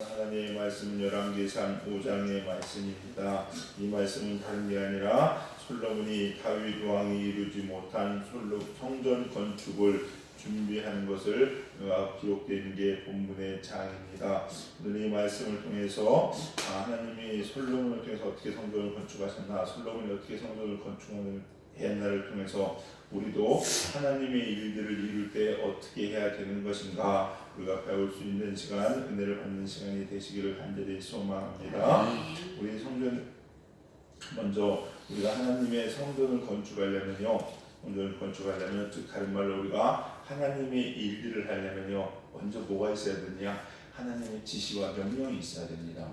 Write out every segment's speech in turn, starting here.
하나님의 말씀은 열왕기상 5장의 말씀입니다. 이 말씀은 다른 게 아니라 솔로몬이 다윗 왕이 이루지 못한 성전 건축을 준비하는 것을 기록되어 있는 게 본문의 장입니다. 오늘 이 말씀을 통해서 하나님이 솔로몬을 통해서 어떻게 성전을 건축하셨나, 솔로몬이 어떻게 성전을 건축하는 옛날을 통해서 우리도 하나님의 일들을 이룰 때 어떻게 해야 되는 것인가 우리가 배울 수 있는 시간, 은혜를 받는 시간이 되시기를 간절히 소망합니다. 우리 성전 먼저 우리가 하나님의 성전을 건축하려면요, 즉 다른 말로 우리가 하나님의 일들을 하려면요, 먼저 뭐가 있어야 되냐? 하나님의 지시와 명령이 있어야 됩니다.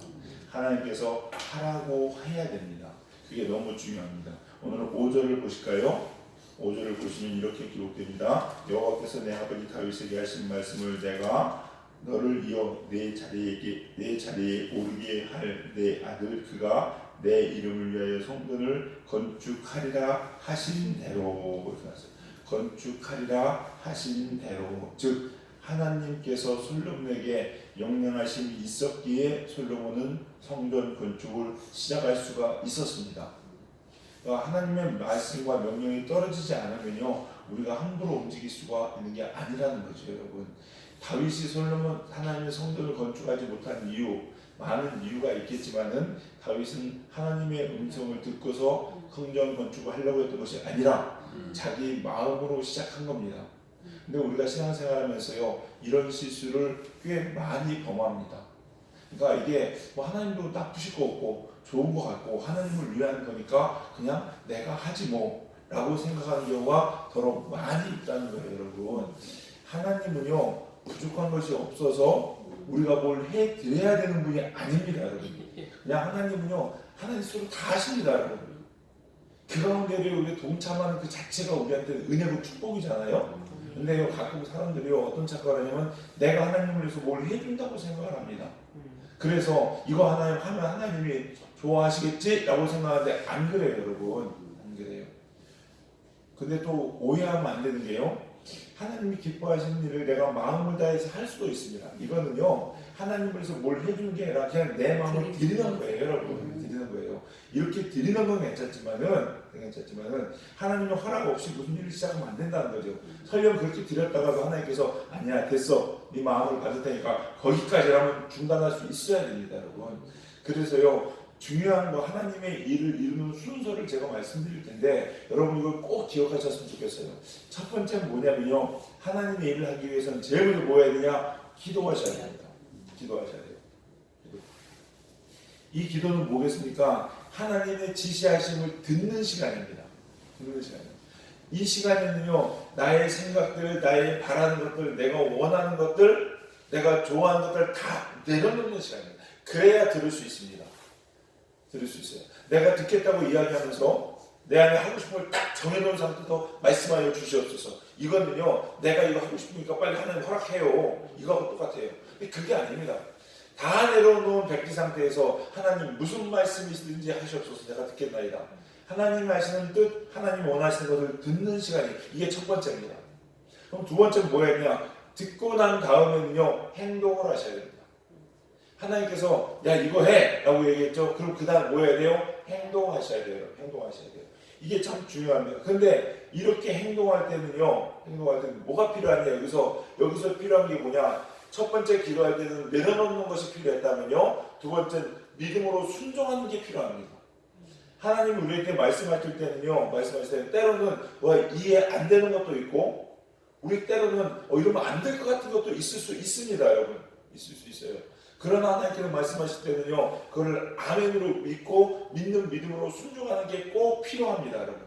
하나님께서 하라고 해야 됩니다. 그게 너무 중요합니다. 오늘은 5절을 보실까요? 5절을 보시면 이렇게 기록됩니다. 여호와께서 내 아버지 다윗에게 하신 말씀을 내가 너를 이어 내 자리에 오르게 할 내 아들 그가 내 이름을 위하여 성전을 건축하리라 하신 대로, 건축하리라 하신 대로, 즉 하나님께서 솔로몬에게 명령하심이 있었기에 솔로몬은 성전 건축을 시작할 수가 있었습니다. 하나님의 말씀과 명령이 떨어지지 않으면요, 우리가 함부로 움직일 수가 있는 게 아니라는 거죠, 여러분. 다윗이 솔로몬 하나님의 성전을 건축하지 못한 이유, 많은 이유가 있겠지만은 다윗은 하나님의 음성을 듣고서 성전 건축을 하려고 했던 것이 아니라 자기 마음으로 시작한 겁니다. 근데 우리가 신앙생활하면서요, 이런 실수를 꽤 많이 범합니다. 그러니까 이게 뭐 하나님도 나쁘실 거 없고 좋은 거 같고 하나님을 위한 거니까 그냥 내가 하지 뭐 라고 생각하는 경우가 더러 많이 있다는 거예요, 여러분. 하나님은요, 부족한 것이 없어서 우리가 뭘 해드려야 되는 분이 아닙니다, 여러분. 그냥 하나님은요, 하나님 스스로 다 하십니다, 여러분. 그 가운데를 우리 동참하는 그 자체가 우리한테 은혜고 축복이잖아요. 근데 가끔 사람들이 어떤 착각을 하냐면 내가 하나님을 위해서 뭘 해준다고 생각을 합니다. 그래서 이거 하나님 하면 하나님이 좋아하시겠지? 라고 생각하는데 안 그래요, 여러분. 안 그래요. 근데 또 오해하면 안 되는 게요, 하나님이 기뻐하시는 일을 내가 마음을 다해서 할 수도 있습니다. 이거는요, 하나님을 위해서 뭘 해주는 게 아니라 그냥 내 마음을 드리는 거예요, 여러분. 드리는 거예요. 이렇게 드리는 건 괜찮지만은 하나님의 허락 없이 무슨 일을 시작하면 안 된다는 거죠. 설령 그렇게 드렸다가도 하나님께서 아니야, 됐어, 네 마음을 받을 테니까 거기까지라면 중단할 수 있어야 됩니다, 여러분. 그래서요, 중요한 거 하나님의 일을 이루는 순서를 제가 말씀드릴 텐데 여러분 이걸 꼭 기억하셨으면 좋겠어요. 첫 번째는 뭐냐면요, 하나님의 일을 하기 위해서는 제일 먼저 뭐 해야 되냐? 기도하셔야 됩니다. 기도하셔야 돼요. 이 기도는 뭐겠습니까? 하나님의 지시하심을 듣는 시간입니다. 듣는 시간이에요. 이 시간에는요, 나의 생각들, 나의 바라는 것들, 내가 원하는 것들, 내가 좋아하는 것들 다 내려놓는 시간입니다. 그래야 들을 수 있습니다. 들을 수 있어요. 내가 듣겠다고 이야기하면서 내 안에 하고 싶은 걸 딱 정해놓은 상태에서 말씀하여 주시옵소서. 이거는요, 내가 이거 하고 싶으니까 빨리 하나님 허락해요, 이거하고 똑같아요. 근데 그게 아닙니다. 다 내려놓은 백지 상태에서 하나님 무슨 말씀이 있든지 하시옵소서, 내가 듣겠나이다. 하나님 하시는 뜻, 하나님 원하시는 것을 듣는 시간이, 이게 첫 번째입니다. 그럼 두 번째는 뭐였냐? 듣고 난 다음에는요, 행동을 하셔야 됩니다. 하나님께서 야 이거 해 라고 얘기했죠. 그럼 그 다음 뭐 해야 돼요? 행동하셔야 돼요. 행동하셔야 돼요. 이게 참 중요합니다. 근데 이렇게 행동할 때는 뭐가 필요하냐? 여기서 필요한 게 뭐냐? 첫 번째 기도할 때는 내려놓는 것이 필요했다면요, 두 번째는 믿음으로 순종하는 게 필요합니다. 하나님이 우리에게 말씀하실 때는요, 때로는 이해 안 되는 것도 있고, 우리 때로는 이러면 안 될 것 같은 것도 있을 수 있습니다, 여러분. 있을 수 있어요. 그러나 하나님께서 말씀하실 때는요, 그걸 아멘으로 믿고 믿는 믿음으로 순종하는 게 꼭 필요합니다, 여러분.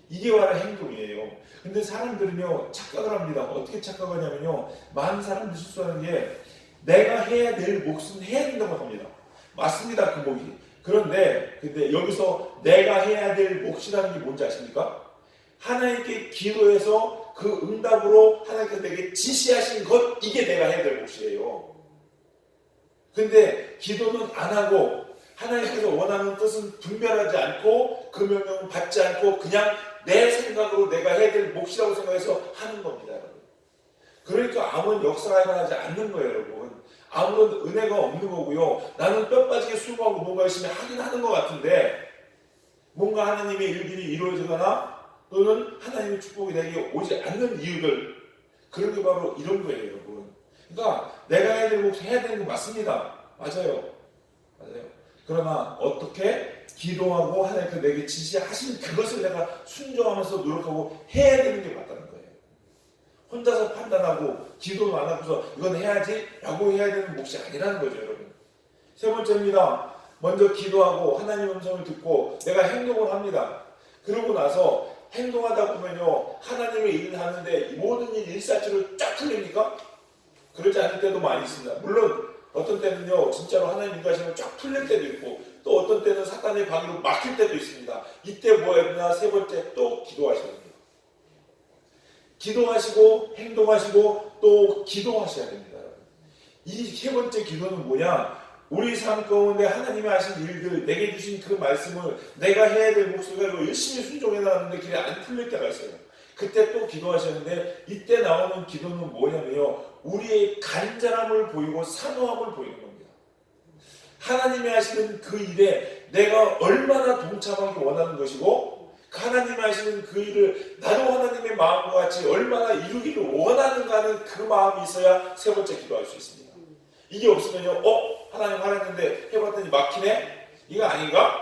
이게 바로 행동이에요. 근데 사람들은요, 착각을 합니다. 어떻게 착각하냐면요, 많은 사람들이 실수하는 게 내가 해야 될 몫은 해야 된다고 합니다. 맞습니다, 그 몫이. 근데 여기서 내가 해야 될 몫이라는 게 뭔지 아십니까? 하나님께 기도해서 그 응답으로 하나님께서 내게 지시하신 것, 이게 내가 해야 될 몫이에요. 근데 기도는 안 하고 하나님께서 원하는 뜻은 분별하지 않고 그 명령은 받지 않고 그냥 내 생각으로 내가 해야 될 몫이라고 생각해서 하는 겁니다, 여러분. 그러니까 아무런 역사가 일어나지 않는 거예요, 여러분. 아무런 은혜가 없는 거고요. 나는 뼈 빠지게 수고하고 뭔가 열심히 하긴 하는 것 같은데 뭔가 하나님의 일들이 이루어지거나 또는 하나님의 축복이 내게 오지 않는 이유들, 그런 게 바로 이런 거예요, 여러분. 그러니까 내가 해야 되는 거 해야 되는 거 맞습니다. 맞아요. 그러나 어떻게 기도하고 하나님께 내게 지시하신 그것을 내가 순종하면서 노력하고 해야 되는 게 맞다는 거예요. 혼자서 판단하고 기도도 안 하고서 이건 해야지 라고 해야 되는 몫이 아니라는 거죠, 여러분. 세 번째입니다. 먼저 기도하고 하나님의 음성을 듣고 내가 행동을 합니다. 그러고 나서 행동하다 보면요, 하나님의 일을 하는데 모든 일 일사치로 쫙 풀립니까? 그러지 않을 때도 많이 있습니다. 물론 어떤 때는요, 진짜로 하나님 인도하시면 쫙 풀릴 때도 있고, 또 어떤 때는 사탄의 방해로 막힐 때도 있습니다. 이때 뭐 해야 되나? 세 번째, 또 기도하셔야 됩니다. 기도하시고 행동하시고 또 기도하셔야 됩니다. 이 세 번째 기도는 뭐냐? 우리 삶 가운데 하나님이 하신 일들, 내게 주신 그 말씀을 내가 해야 될 목소리로 열심히 순종해 나가는데 길에 안 풀릴 때가 있어요. 그때 또 기도하셨는데, 이때 나오는 기도는 뭐냐면요, 우리의 간절함을 보이고 사모함을 보이는 겁니다. 하나님이 하시는 그 일에 내가 얼마나 동참하기 원하는 것이고, 하나님이 하시는 그 일을 나도 하나님의 마음과 같이 얼마나 이루기를 원하는가 하는 그 마음이 있어야 세 번째 기도할 수 있습니다. 이게 없으면요, 하나님 하랬는데 해봤더니 막히네? 이거 아닌가?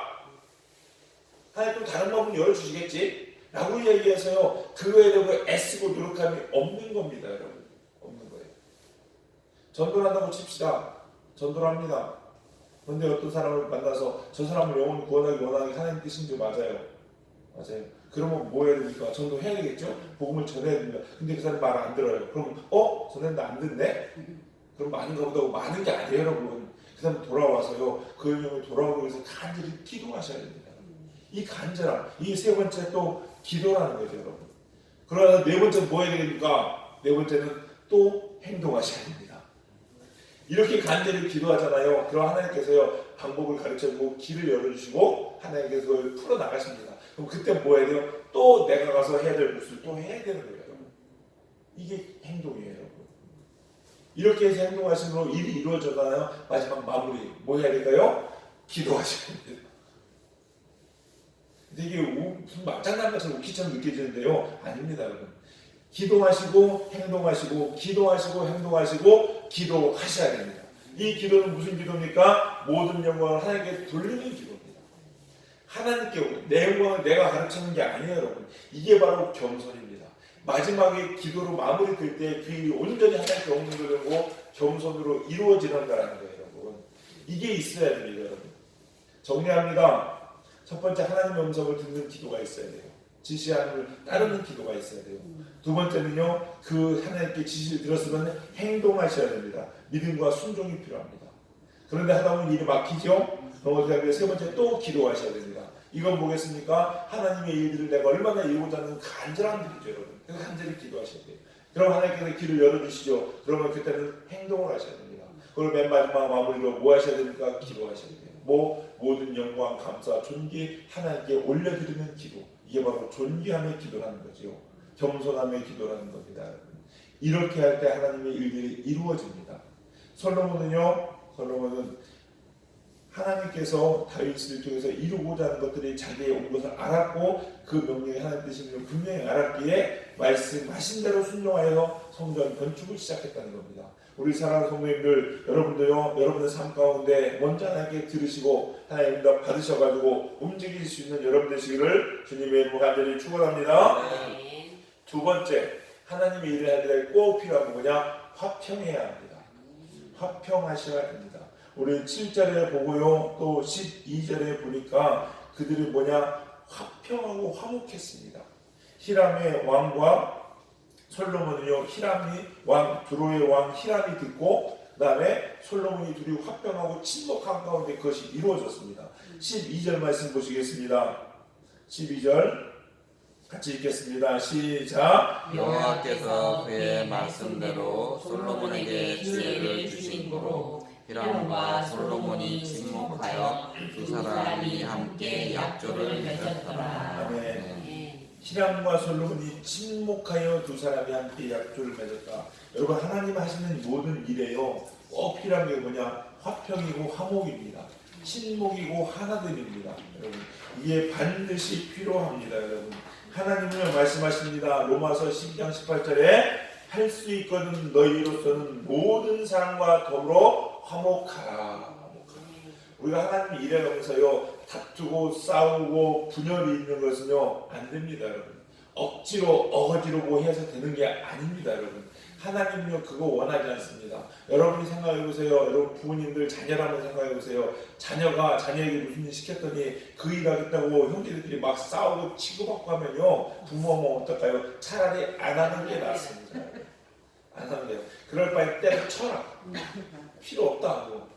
하나님 또 다른 방법을 열어주시겠지? 라고 얘기해서요, 그거에 대해서 애쓰고 노력함이 없는 겁니다, 여러분. 없는 거예요. 전도를 한다고 칩시다. 전도를 합니다. 그런데 어떤 사람을 만나서 저 사람을 영혼을 구원하기 원하는 게 하나님 뜻인지 맞아요. 그러면 뭐 해야 됩니까? 전도해야 되겠죠? 복음을 전해야 됩니다. 근데 그 사람이 말을 안 들어요. 그러면 전했는데 안 듣네? 그럼 많은가 보다 하고 많은 게 아니에요, 여러분. 그 사람 돌아와서요, 그 영혼이 돌아오기 위해서 간절히 기도하셔야 됩니다. 이 간절함, 이 세 번째 또 기도라는 거죠, 여러분. 그러나 네 번째 뭐 해야 됩니까? 네 번째는 또 행동하셔야 됩니다. 이렇게 간절히 기도하잖아요. 그럼 하나님께서요, 방법을 가르쳐주고 길을 열어주시고 하나님께서 그걸 풀어나가십니다. 그럼 그때 뭐 해야 돼요? 또 내가 가서 해야 될 것을 또 해야 되는 거예요, 여러분. 이게 행동이에요, 여러분. 이렇게 해서 행동하심으로 일이 이루어져가요. 마지막 마무리 뭐 해야 될까요? 기도하셔야 됩니다. 근데 이게 무슨 막장난처럼 웃기처럼 느껴지는데요, 아닙니다, 여러분. 기도하시고 행동하시고 기도하시고 행동하시고 기도하셔야 됩니다. 이 기도는 무슨 기도입니까? 모든 영광을 하나님께 돌리는 기도입니다. 하나님께 내 영광을 내가 가르치는 게 아니에요, 여러분. 이게 바로 겸손입니다. 마지막에 기도로 마무리 될 때 그 일이 온전히 하나님께 옮겨지고 겸손으로 이루어지는다라는 거예요, 여러분. 이게 있어야 됩니다, 여러분. 정리합니다. 첫 번째, 하나님의 음성을 듣는 기도가 있어야 돼요. 지시하는 따르는 기도가 있어야 돼요. 두 번째는요, 그 하나님께 지시를 들었으면 행동하셔야 됩니다. 믿음과 순종이 필요합니다. 그런데 하다 보면 일이 막히죠? 세 번째, 또 기도하셔야 됩니다. 이건 뭐겠습니까? 하나님의 일들을 내가 얼마나 이루고자 하는 간절한 일이죠, 여러분. 그래서 간절히 기도하셔야 돼요. 그럼 하나님께서 길을 열어주시죠. 그러면 그때는 행동을 하셔야 됩니다. 그걸 맨 마지막 마무리로 뭐 하셔야 됩니까? 기도하셔야 돼요. 모든 영광, 감사, 존귀 하나님께 올려드리는 기도. 이게 바로 존귀함의 기도라는 거죠. 겸손함의 기도라는 겁니다. 이렇게 할 때 하나님의 일들이 이루어집니다. 솔로몬은 하나님께서 다윗을 통해서 이루고자 하는 것들이 자기의 온 것을 알았고 그 명령이 하나님 뜻임을 분명히 알았기에 말씀하신 대로 순종하여 성전 건축을 시작했다는 겁니다. 우리 사랑하는 성도님들, 여러분도요, 여러분의 삶 가운데 먼저 하나님께 들으시고 하나님 응답 받으셔가지고 움직일 수 있는 여러분 되시기를 주님의 이름으로 간절히 축원합니다. 두 번째, 하나님의 일을 할 때 꼭 필요한 게 뭐냐? 화평해야 합니다. 화평하셔야 됩니다. 우리 7절에 보고요, 또 12절에 보니까 그들이 뭐냐? 화평하고 화목했습니다. 히람의 왕과 솔로몬은요, 두로의 왕 히람이 듣고 그 다음에 솔로몬이 둘이 화평하고 친목한 가운데 그것이 이루어졌습니다. 12절 말씀 보시겠습니다. 12절 같이 읽겠습니다. 시작. 여호와께서 그의 말씀대로 솔로몬에게 지혜를 주심으로 히람과 솔로몬이 침묵하여 두 사람이 함께 약조를 맺었더라. 아멘. 히람과 솔로몬이 침묵하여 두 사람이 함께 약조를 맺었다. 여러분, 하나님 하시는 모든 일에요, 꼭 필요한 게 뭐냐? 화평이고 화목입니다. 친목이고 하나됨입니다. 여러분, 이게 반드시 필요합니다. 여러분, 하나님은 말씀하십니다. 로마서 12장 18절에 할 수 있거든 너희로서는 모든 사람과 더불어 화목하라. 우리가 하나님 일해가면서요 다투고 싸우고 분열이 있는 것은요 안 됩니다, 여러분. 억지로 어거지로 해서 되는 게 아닙니다, 여러분. 하나님은요 그거 원하지 않습니다. 여러분이 생각해 보세요. 여러분 부모님들 자녀를 한번 생각해 보세요. 자녀가 자녀에게 무슨 일 시켰더니 그 일 하겠다고 형제들끼리 막 싸우고 치고받고 하면요 부모면 어떨까요? 차라리 안 하는 게 낫습니다. 안 하는 게요. 그럴 바에 때려쳐라. 필요 없다고.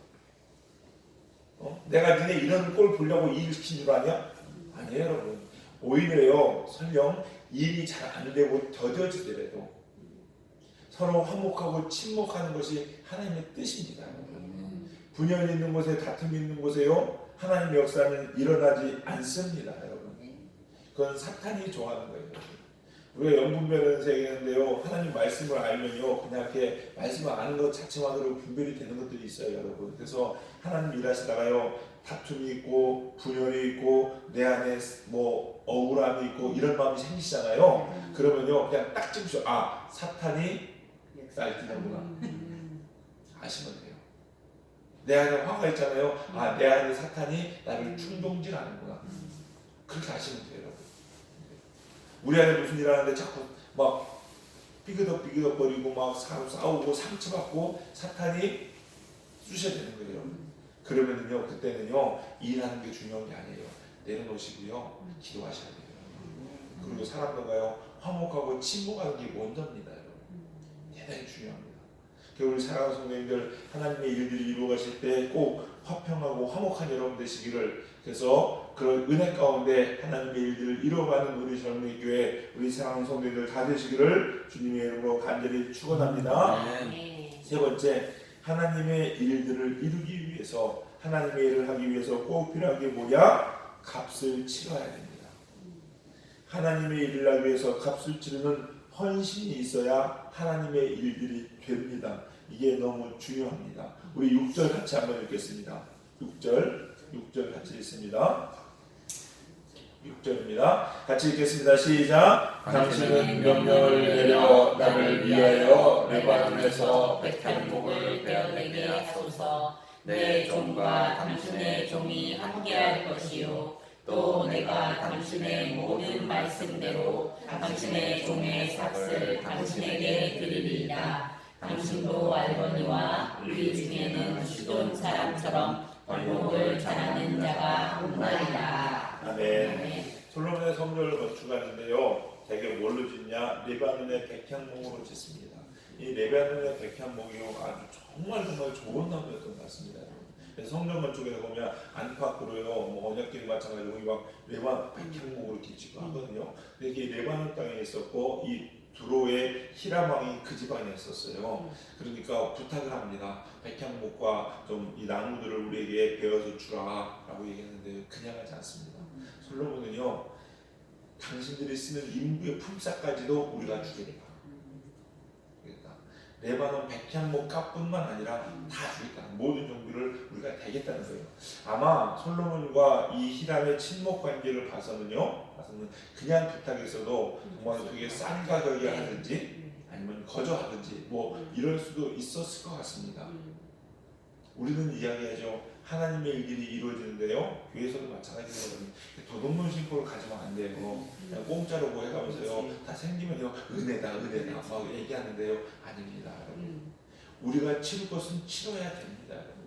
내가 니네 이런 꼴 보려고 일을 시킨 줄 아냐? 아니에요, 여러분. 오히려요 설령 일이 잘 안 되고 더뎌지더라도 서로 화목하고 침묵하는 것이 하나님의 뜻입니다. 분열 있는 곳에 다툼이 있는 곳에요 하나님의 역사는 일어나지 않습니다, 여러분. 그건 사탄이 좋아하는 거예요. 우리가 영분별은 세계인데요 하나님 말씀을 알면요 그냥 이렇게 말씀을 아는 것 자체만으로 분별이 되는 것들이 있어요, 여러분. 그래서 하나님 일하시다가요 다툼이 있고 분열이 있고 내 안에 뭐 억울함이 있고 이런 마음이 생기시잖아요. 그러면요 그냥 딱 집으시오. 아, 사탄이 날뛰는구나 아시면 돼요. 내 안에 화가 있잖아요. 아, 내 안에 사탄이 나를 충동질하는구나. 그렇게 아시면 돼요, 여러분. 우리 안에 무슨 일 하는데 자꾸 막 삐그덕거리고 막 싸우고 상처받고 사탄이 쑤셔야 되는 거예요, 여러분. 그러면은요 그때는요 일하는 게 중요한 게 아니에요. 내려놓으시고요 기도하셔야 돼요. 그리고 사람들과요 화목하고 침묵하는 게 원도입니다, 여러분. 대단히 중요합니다. 우리 사랑하는 성도님들 하나님의 일들을 이루어가실 때 꼭 화평하고 화목한 여러분 되시기를, 그래서 그런 은혜 가운데 하나님의 일들을 이루어가는 우리 젊은이 교회 우리 사랑하는 성도님들 다 되시기를 주님의 이름으로 간절히 축원합니다. 세 번째, 하나님의 일들을 이루기 위해서 하나님의 일을 하기 위해서 꼭 필요한 게 뭐야? 값을 치러야 됩니다. 하나님의 일을 하기 위해서 값을 치르는 헌신이 있어야 하나님의 일들이 됩니다. 이게 너무 중요합니다. 우리 6절 같이 한번 읽겠습니다. 6절 같이 읽습니다. 6절입니다. 같이 읽겠습니다. 시작. 당신은 명령을 내려 나를 위하여 레바논에서 백향목을 베어내게 하소서. 내 종과 당신의 종이 함께할 것이요 또 내가 당신의 모든 말씀대로 당신의 종의 삭을 당신에게 드리리이다. 당신도 알거니와 우리 중에는 시돈 사람처럼 벌목을 잘하는 자가 없나이다. 아멘. 솔로몬의 성전을 건축하는데요 대개 뭘로 짓냐? 레바논의 백향목으로 짓습니다. 이 레바논의 백향목이 아주 정말 좋은 나무였던 것 같습니다. 그래서 성전 건축에 보면 안팎으로요 뭐 언약궤도 마찬가지로 막 레바논 백향목으로 이렇게 짓고 하거든요. 근데 이게 레바논 땅에 있었고 이 두로의 히람 왕이 그 지방에 있었어요. 그러니까 부탁을 합니다. 백향목과 좀 이 나무들을 우리에게 베어서 주라라고 얘기했는데 그냥 하지 않습니다. 솔로몬은요 당신들이 쓰는 인부의 품삯까지도 우리가 주겠다. 레바논 백향목 값뿐만 아니라 다 주겠다. 모든 종류를 우리가 대겠다는 거예요. 아마 솔로몬과 이 히람의 친목 관계를 봐서는 그냥 부탁했어도 정말 그게 싼 가격이 하든지 아니면 거저하든지 뭐 이럴 수도 있었을 것 같습니다. 우리는 이야기하죠. 하나님의 일들이 이루어지는데요. 교회에서도 마찬가지로 도둑놈 신고를 가지면 안 돼요. 그냥 공짜로 뭐 해가면서요. 다 생기면요. 은혜다 막 얘기하는데요. 아닙니다, 여러분. 우리가 치를 것은 치러야 됩니다, 여러분.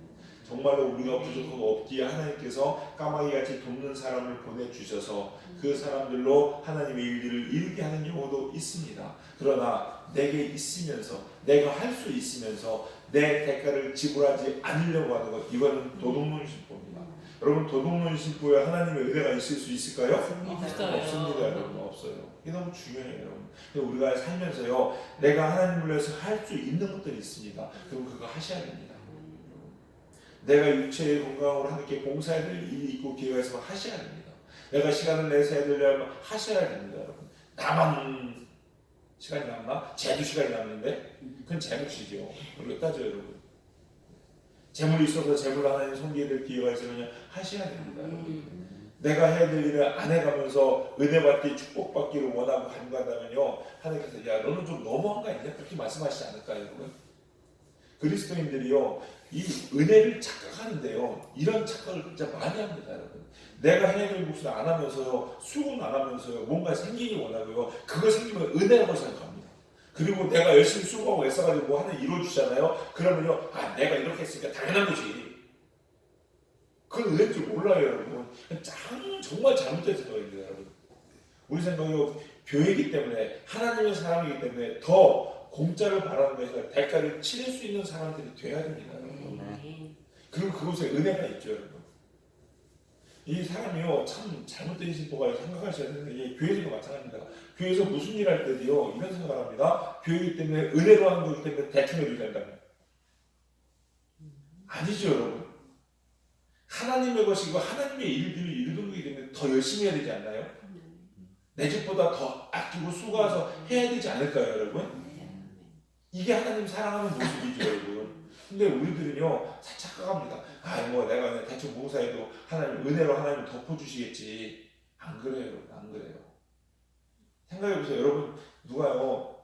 정말로 우리가 부족하고 없기에 하나님께서 까마귀같이 돕는 사람을 보내주셔서 그 사람들로 하나님의 일들을 이루게 하는 경우도 있습니다. 그러나 내게 있으면서 내가 할 수 있으면서 내 대가를 지불하지 않으려고 하는 것, 이거는 도둑놈 신보입니다. 여러분, 도둑놈 신보에 하나님의 은혜가 있을 수 있을까요? 없습니다, 여러분. 없어요. 이게 너무 중요해요, 여러분. 우리가 살면서요 내가 하나님을 위해서 할 수 있는 것들이 있습니다. 그럼 그거 하셔야 됩니다. 내가 육체의 건강으로 하나님께 봉사해야 될 일이 있고 기회가 있으면 하셔야 됩니다. 내가 시간을 내서 해야 되려면 하셔야 됩니다, 여러분. 나만 시간이 남나? 쟤도 시간이 남는데? 그건 제 몫이죠. 그걸 따져요, 여러분. 재물이 있어서 재물로 하나님 섬기게 될 기회가 있으면 하셔야 됩니다. 내가 해야 될 일을 안 해가면서 은혜받기 축복받기를 원하고 간구한다면요, 하나님께서 야 너는 좀 너무한 거 아니냐 그렇게 말씀하시지 않을까요, 여러분? 그리스도인들이요 이 은혜를 착각하는데요, 이런 착각을 진짜 많이 합니다, 여러분. 내가 해야 될 몫을 안 하면서요, 수고는 안 하면서요, 뭔가 생기기 원하고요, 그거 생기면 은혜라고 생각합니다. 그리고 내가 열심히 수고하고 애써가지고 뭐 하나 이루어주잖아요. 그러면요, 아 내가 이렇게 했으니까 당연한 거지. 그건 은혜인 줄 몰라요, 여러분. 정말 잘못된 생각입니다, 여러분. 우리 생각이요, 교회이기 때문에, 하나님의 사람이기 때문에 더 공짜를 바라는 것에서 대가를 치를 수 있는 사람들이 돼야 됩니다, 여러분. 그리고 그곳에 은혜가 있죠, 여러분. 이 사람이요, 참 잘못된 신보가 생각하셔야 되는데, 이게 교회에서도 마찬가지입니다. 교회에서 무슨 일 할 때도요, 이런 생각을 합니다. 교회이기 때문에, 은혜로 하는 거기 때문에 대충 해도 된다면. 아니죠, 여러분. 하나님의 것이고 하나님의 일들을 이루는 거기 때문에 더 열심히 해야 되지 않나요? 내 집보다 더 아끼고 수고해서 해야 되지 않을까요, 여러분? 이게 하나님 사랑하는 모습이죠, 여러분. 근데 우리들은요, 착각합니다. 뭐 내가 그냥 대충 봉사해도 하나님 은혜로 하나님 덮어주시겠지. 안 그래요, 여러분. 안 그래요. 생각해보세요, 여러분. 누가요,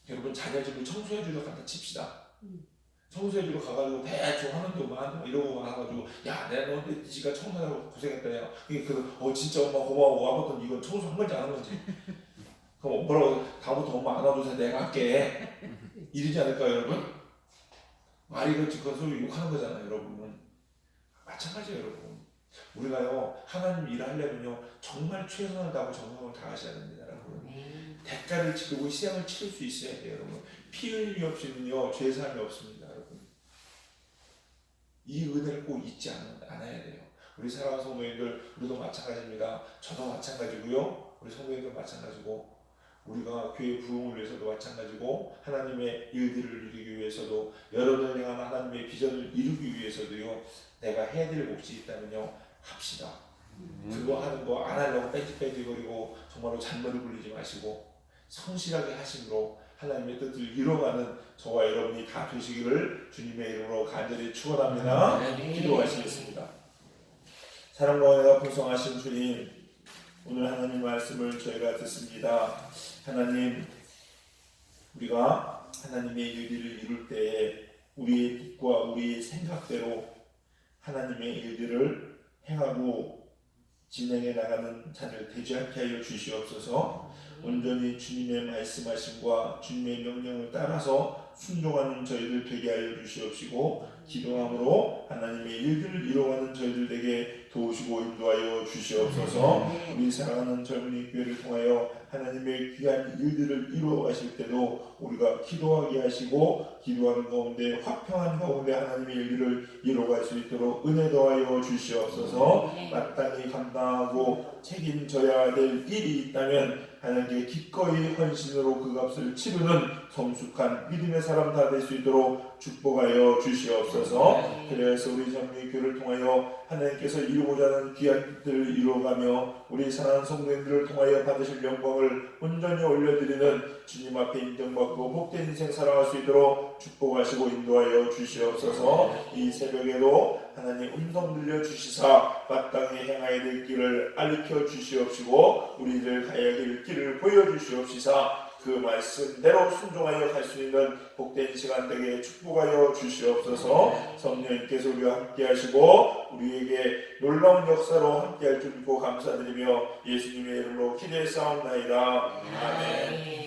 여러분 자녀 집을 청소해주러 갔다 칩시다. 청소해주러 가가지고 대충 하는 동안 이러고 가가지고 야 내가 너한테 지가 청소하고 고생했다 야 진짜 엄마 고마워 아무튼 이건 청소 한 건지 안 한 건지 그럼 뭐라고 다음부터 엄마 안 와도 내가 할게 이러지 않을까요, 여러분? 말이 그렇지 그건 소리 욕하는 거잖아요, 여러분. 마찬가지예요, 여러분. 우리가요 하나님 일을 하려면요 정말 최선을 다하고 정성을 다하셔야 됩니다, 여러분. 대가를 치르고 희생을 치를 수 있어야 돼요, 여러분. 피 흘림이 없이는요 죄사함이 없습니다, 여러분. 이 은혜를 꼭 잊지 않아야 돼요. 우리 사랑하는 성도님들, 우리도 마찬가지입니다. 저도 마찬가지고요, 우리 성도님들 마찬가지고, 우리가 교회 부흥을 위해서도 마찬가지고, 하나님의 일들을 이루기 위해서도, 여러분을 향한 하나님의 비전을 이루기 위해서도요, 내가 해야 될 몫이 있다면요 합시다. 그거 하는 거 안 하려고 뺀질뺀질거리고 정말로 잔머리 굴리지 마시고 성실하게 하심으로 하나님의 뜻을 이뤄가는 저와 여러분이 다 되시기를 주님의 이름으로 간절히 축원합니다. 기도하시겠습니다. 사랑과 은혜가 풍성하신 주님, 오늘 하나님 말씀을 저희가 듣습니다. 하나님, 우리가 하나님의 일들을 이룰 때에 우리의 뜻과 우리의 생각대로 하나님의 일들을 행하고 진행해 나가는 자들 되지 않게 하여 주시옵소서. 온전히 주님의 말씀하심과 주님의 명령을 따라서 순종하는 저희들 되게 하여 주시옵시고, 기도함으로 하나님의 일들을 이루어가는 저희들 되게 도우시고 인도하여 주시옵소서. 우리 사랑하는 젊은이 교회를 통하여 하나님의 귀한 일들을 이루어 가실 때도 우리가 기도하게 하시고, 기도하는 가운데 화평한 가운데 하나님의 일들을 이루어갈 수 있도록 은혜 더하여 주시옵소서. 마땅히 감당하고 책임져야 될 일이 있다면 하나님께 기꺼이 헌신으로 그 값을 치르는 성숙한 믿음의 사람 다 될 수 있도록 축복하여 주시옵소서. 그래서 우리 젊은이 교회를 통하여 하나님께서 이루고자 하는 귀한 뜻을 이루어가며 우리 사랑하는 성도님들을 통하여 받으실 영광을 온전히 올려드리는 주님 앞에 인정받고 복된 인생 살아갈 수 있도록 축복하시고 인도하여 주시옵소서. 이 새벽에도 하나님 음성 들려주시사 마땅히 행하여야 될 길을 알려 주시옵시고 우리들 가야 될 길을 보여주시옵시사 그 말씀대로 순종하여 갈 수 있는 복된 시간 되게 축복하여 주시옵소서. 성령님께서 우리와 함께 하시고 우리에게 놀라운 역사로 함께 할 줄 믿고 감사드리며 예수님의 이름으로 기도했사옵나이다. 아멘.